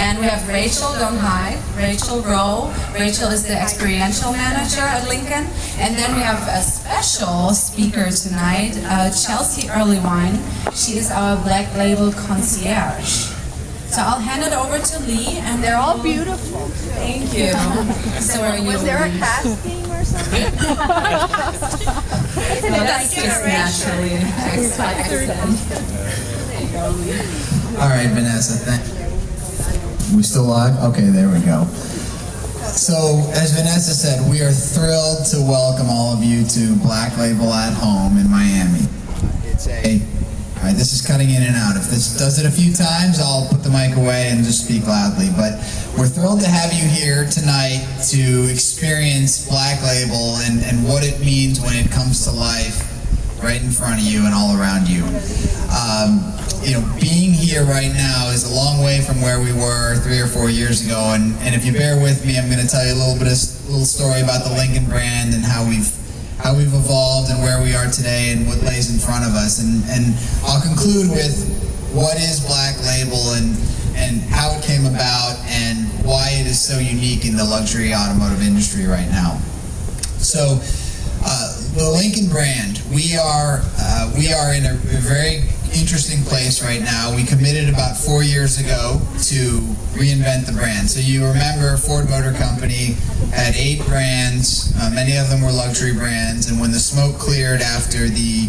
And we have Rachel Donhai, Rachel Rowe. Rachel is the experiential manager at Lincoln. And then we have a special speaker tonight, Chelsea Earlywine. She is our Black Label concierge. So I'll hand it over to Lee, and they're all beautiful. Thank you. So are you. Was there a casting or something? That's just naturally expected. All right, Vanessa, thank you. We still live? Okay, there we go. So, as Vanessa said, we are thrilled to welcome all of you to Black Label at Home in Miami. All right, this is cutting in and out. If this does it a few times, I'll put the mic away and just speak loudly. But we're thrilled to have you here tonight to experience Black Label and what it means when it comes to life right in front of you and all around you. Being here right now is a long way from where we were 3 or 4 years ago. And if you bear with me, I'm going to tell you a little story about the Lincoln brand and how we've evolved and where we are today and what lays in front of us. And I'll conclude with what is Black Label and how it came about and why it is so unique in the luxury automotive industry right now. So the Lincoln brand, we are in a very interesting place right now. We committed about 4 years ago to reinvent the brand. So you remember Ford Motor Company had 8 brands. Many of them were luxury brands. And when the smoke cleared after the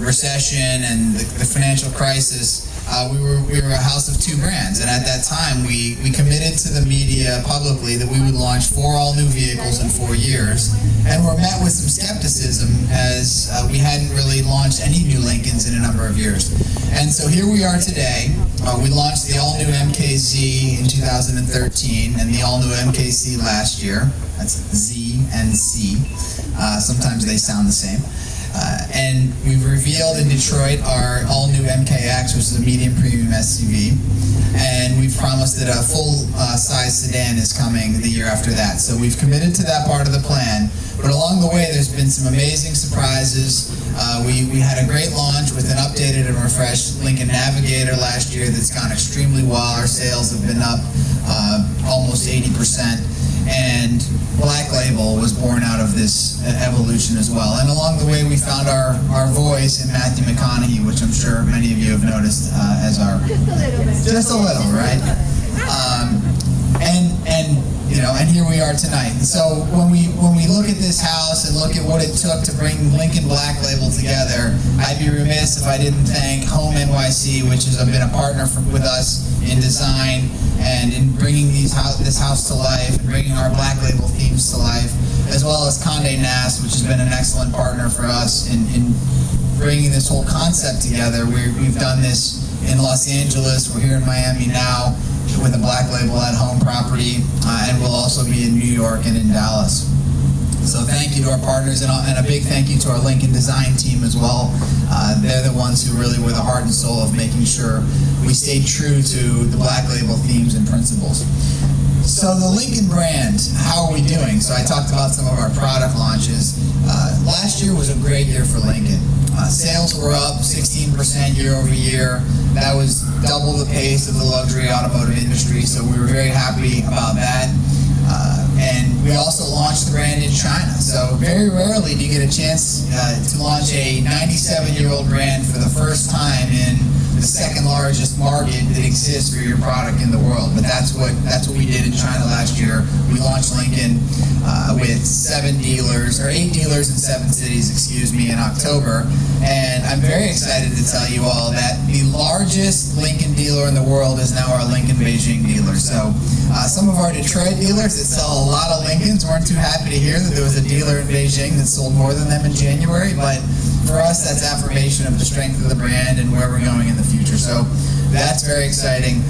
recession and the financial crisis, we were a house of 2 brands. And at that time, we committed to the media publicly that we would launch 4 all-new vehicles in 4 years. And were met with some skepticism as we hadn't really launched any new Lincolns in a number of years. And so here we are today. We launched the all-new MKZ in 2013 and the all-new MKC last year. That's Z and C. Sometimes they sound the same. And we've revealed in Detroit our all-new MKX, which is a medium premium SUV. And we've promised that a full-size sedan is coming the year after that. So we've committed to that part of the plan. But along the way, there's been some amazing surprises. We had a great launch with an updated and refreshed Lincoln Navigator last year that's gone extremely well. Our sales have been up almost 80%. And Black Label was born out of this evolution as well. And along the way, we found our voice in Matthew McConaughey, which I'm sure many of you have noticed as our... Just a little, right? And here we are tonight. And so when we look at this house and look at what it took to bring Lincoln Black Label together, I'd be remiss if I didn't thank Home NYC, which has been a partner with us in design and in bringing this house to life and bringing our Black Label themes to life, as well as Condé Nast, which has been an excellent partner for us in bringing this whole concept together. We've done this in Los Angeles. We're here in Miami now with a Black Label at Home property, and we'll also be in New York and in Dallas. So thank you to our partners, and a big thank you to our Lincoln design team as well. They're the ones who really were the heart and soul of making sure we stayed true to the Black Label themes and principles. So the Lincoln brand, how are we doing? So I talked about some of our product launches. Last year was a great year for Lincoln. Sales were up 16% year over year. That was double the pace of the luxury automotive industry, so we were very happy about that. And we also launched the brand in China. So very rarely do you get a chance to launch a 97-year-old brand for the first time in the second largest market that exists for your product in the world. But that's what we did in China last year. We launched Lincoln with 8 dealers in 7 cities, in October. And I'm very excited to tell you all that the largest Lincoln dealer in the world is now our Lincoln Beijing dealer. So some of our Detroit dealers that sell a lot of Lincolns weren't too happy to hear that there was a dealer in Beijing that sold more than them in January. But for us, that's affirmation of the strength of the brand and where we're going in the future. So that's very exciting.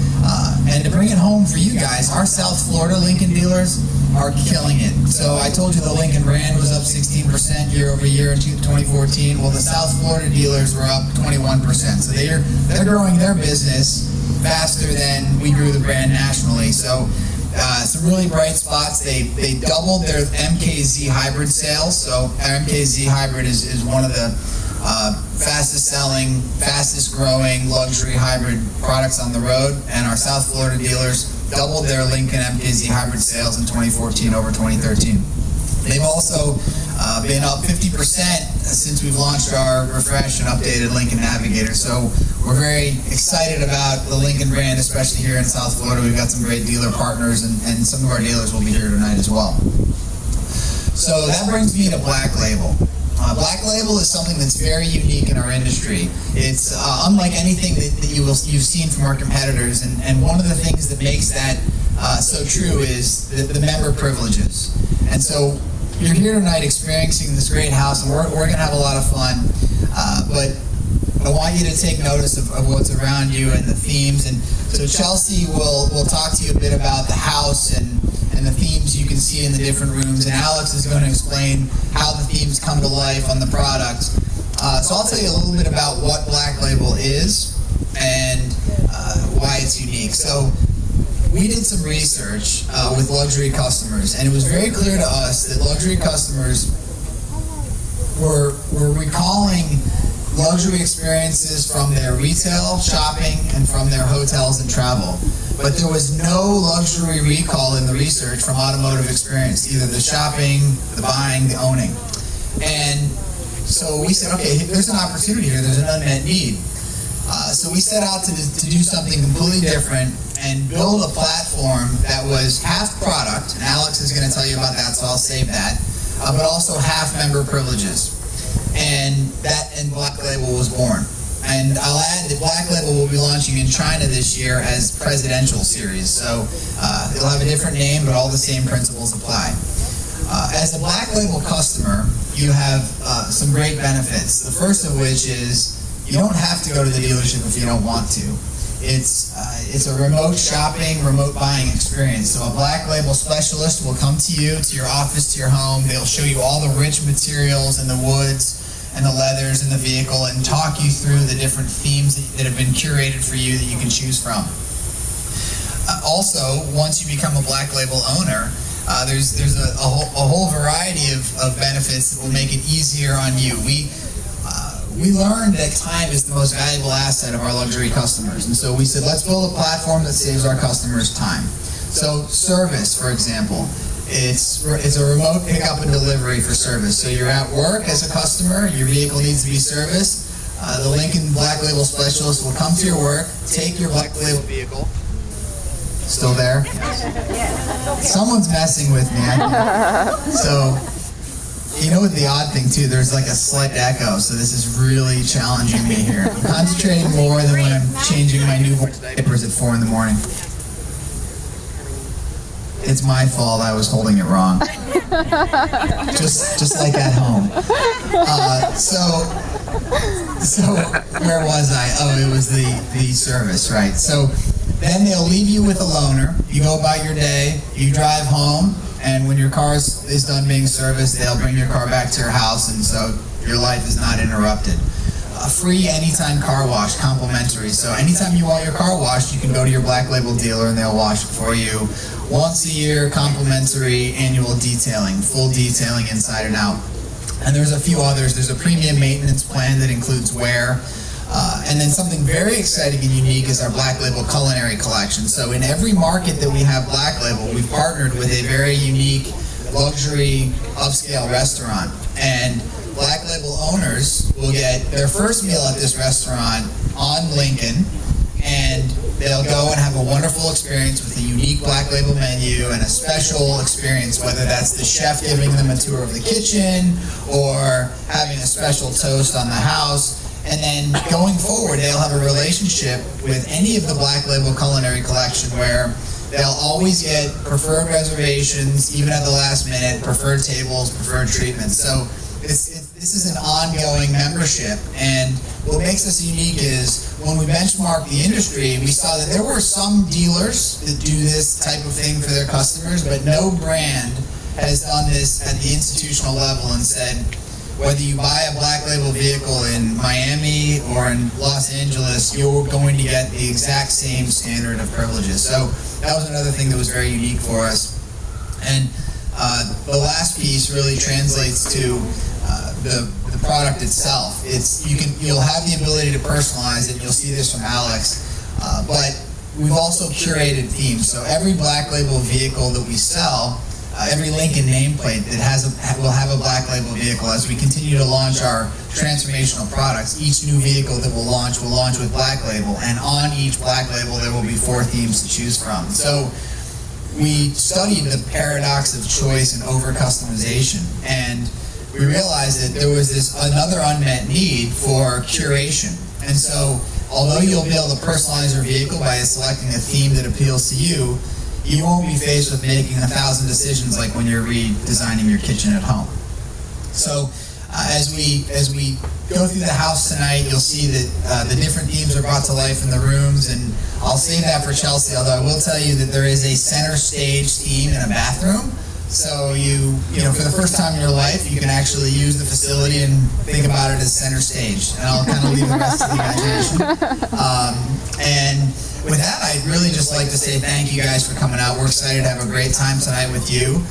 And to bring it home for you guys, our South Florida Lincoln dealers are killing it. So I told you the Lincoln brand was up 16% year over year in 2014. Well, the South Florida dealers were up 21%. So they're growing their business faster than we grew the brand nationally. So some really bright spots. They doubled their MKZ hybrid sales. So our MKZ hybrid is one of the fastest selling, fastest growing luxury hybrid products on the road, and our South Florida dealers doubled their Lincoln MKZ hybrid sales in 2014 over 2013. They've also been up 50% since we've launched our refreshed and updated Lincoln Navigator. So we're very excited about the Lincoln brand, especially here in South Florida. We've got some great dealer partners, and some of our dealers will be here tonight as well. So that brings me to Black Label. Black Label is something that's very unique in our industry. It's unlike anything that you've seen from our competitors, and one of the things that makes that so true is the member privileges. And so you're here tonight experiencing this great house, and we're going to have a lot of fun, but I want you to take notice of what's around you and the themes. And so Chelsea will talk to you a bit about the house and the themes you can see in the different rooms, and Alex is going to explain how the themes come to life on the product. So I'll tell you a little bit about what Black Label is and why it's unique. So we did some research with luxury customers, and it was very clear to us that luxury customers were recalling luxury experiences from their retail, shopping, and from their hotels and travel. But there was no luxury recall in the research from automotive experience, either the shopping, the buying, the owning. And so we said, okay, there's an opportunity here, there's an unmet need. So we set out to do something completely different and build a platform that was half product, and Alex is going to tell you about that, so I'll save that, but also half member privileges. And Black Label was born. And I'll add that Black Label will be launching in China this year as Presidential Series. So it'll have a different name, but all the same principles apply. As a Black Label customer, you have some great benefits. The first of which is you don't have to go to the dealership if you don't want to. It's a remote shopping, remote buying experience. So a Black Label specialist will come to you, to your office, to your home. They'll show you all the rich materials and the woods and the leathers in the vehicle and talk you through the different themes that have been curated for you that you can choose from. Also, once you become a Black Label owner, there's a whole variety of benefits that will make it easier on you. We learned that time is the most valuable asset of our luxury customers, and so we said, let's build a platform that saves our customers time. So service, for example, it's a remote pickup and delivery for service. So you're at work as a customer, your vehicle needs to be serviced. The Lincoln Black Label specialist will come to your work, take your Black Label vehicle. Still there? Someone's messing with me. So, you know what the odd thing too, there's like a slight echo, so this is really challenging me here. I'm concentrating more than when I'm changing my newborn diapers at 4 in the morning. It's my fault, I was holding it wrong. just like at home. So where was I? Oh, it was the service, right? So then they'll leave you with a loaner. You go about your day, you drive home, and when your car is done being serviced, they'll bring your car back to your house, and so your life is not interrupted. A free anytime car wash, complimentary. So anytime you want your car washed, you can go to your Black Label dealer and they'll wash it for you. Once a year, complimentary annual detailing, full detailing inside and out. And there's a few others. There's a premium maintenance plan that includes wear. And then something very exciting and unique is our Black Label culinary collection. So in every market that we have Black Label, we've partnered with a very unique luxury upscale restaurant. And Black Label owners will get their first meal at this restaurant on Lincoln, and they'll go and have a wonderful experience with a unique Black Label menu and a special experience, whether that's the chef giving them a tour of the kitchen or having a special toast on the house. And then going forward, they'll have a relationship with any of the Black Label culinary collection where they'll always get preferred reservations, even at the last minute, preferred tables, preferred treatments. So this is an ongoing membership, and what makes us unique is when we benchmarked the industry, we saw that there were some dealers that do this type of thing for their customers, but no brand has done this at the institutional level and said, whether you buy a Black Label vehicle in Miami or in Los Angeles, you're going to get the exact same standard of privileges. So that was another thing that was very unique for us. And the last piece really translates to the product itself. You'll have the ability to personalize it. You'll see this from Alex, but we've also curated themes. So every Black Label vehicle that we sell, every Lincoln nameplate that will have a Black Label vehicle. As we continue to launch our transformational products, each new vehicle that will launch with Black Label, and on each Black Label there will be 4 themes to choose from. So we studied the paradox of choice and over-customization, and we realized that there was another unmet need for curation. And so, although you'll be able to personalize your vehicle by selecting a theme that appeals to you, you won't be faced with making 1,000 decisions like when you're redesigning your kitchen at home. So, as we go through the house tonight, you'll see that the different themes are brought to life in the rooms, and I'll save that for Chelsea, although I will tell you that there is a center stage theme in a bathroom. So you know, for the first time in your life, you can actually use the facility and think about it as center stage. And I'll kind of leave the rest to the imagination. And with that, I'd really just like to say thank you guys for coming out. We're excited to have a great time tonight with you.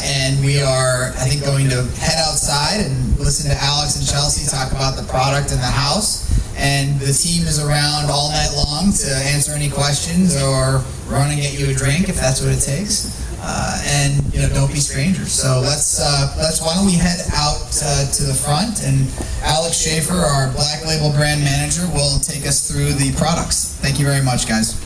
And we are, I think, going to head outside and listen to Alex and Chelsea talk about the product and the house. And the team is around all night long to answer any questions or run and get you a drink if that's what it takes. And you know, don't be strangers. So why don't we head out to the front, and Alex Schaefer, our Black Label brand manager, will take us through the products. Thank you very much, guys.